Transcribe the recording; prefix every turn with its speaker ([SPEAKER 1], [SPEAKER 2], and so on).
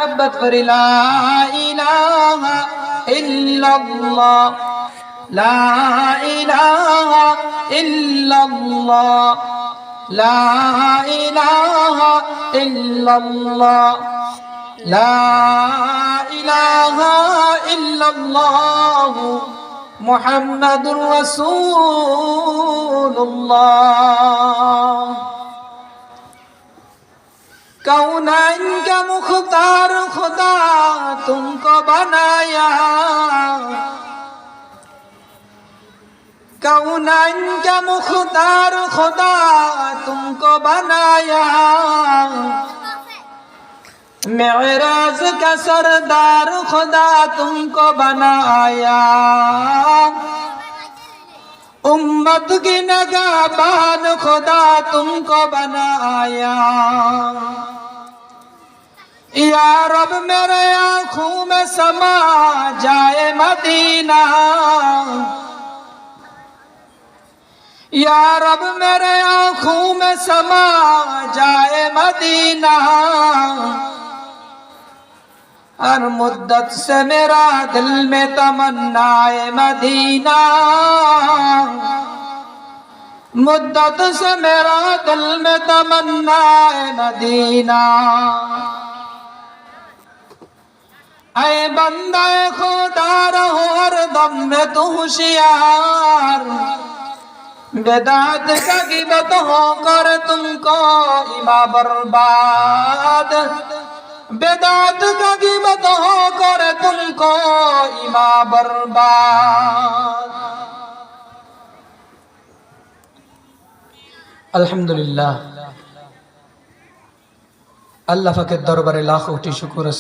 [SPEAKER 1] मोहब्बत पर ला इलाहा इल्लल्लाह ला इलाहा इल्लल्लाह ला इलाहा इल्लल्लाह ला इलाहा इल्लल्लाह मुहम्मदुर रसूलुल्लाह। कौनैन का मुख्तार खुदा तुमको बनाया, कौनैन का मुख्तार खुदा तुमको बनाया, मेराज का सरदार खुदा तुमको बनाया, उम्मत की नगाबान खुदा तुमको बनाया। या रब मेरे आँखों में समा जाए मदीना, या रब मेरे आँखों में समा जाए मदीना। हर मुद्दत से मेरा दिल में तमन्नाए मदीना, मुद्दत से मेरा दिल में तमन्नाए मदीना। ऐ बंदा खुदा रहो हर दम में तू होशियार, बेदात का गिबत हो कर तुमको इमा बर्बाद, बेदात का गिबत हो कर तुमको इमा बर्बाद। अल्हम्दुलिल्लाह, अल्लाह के दरबारे लाख कोटि शुक्र।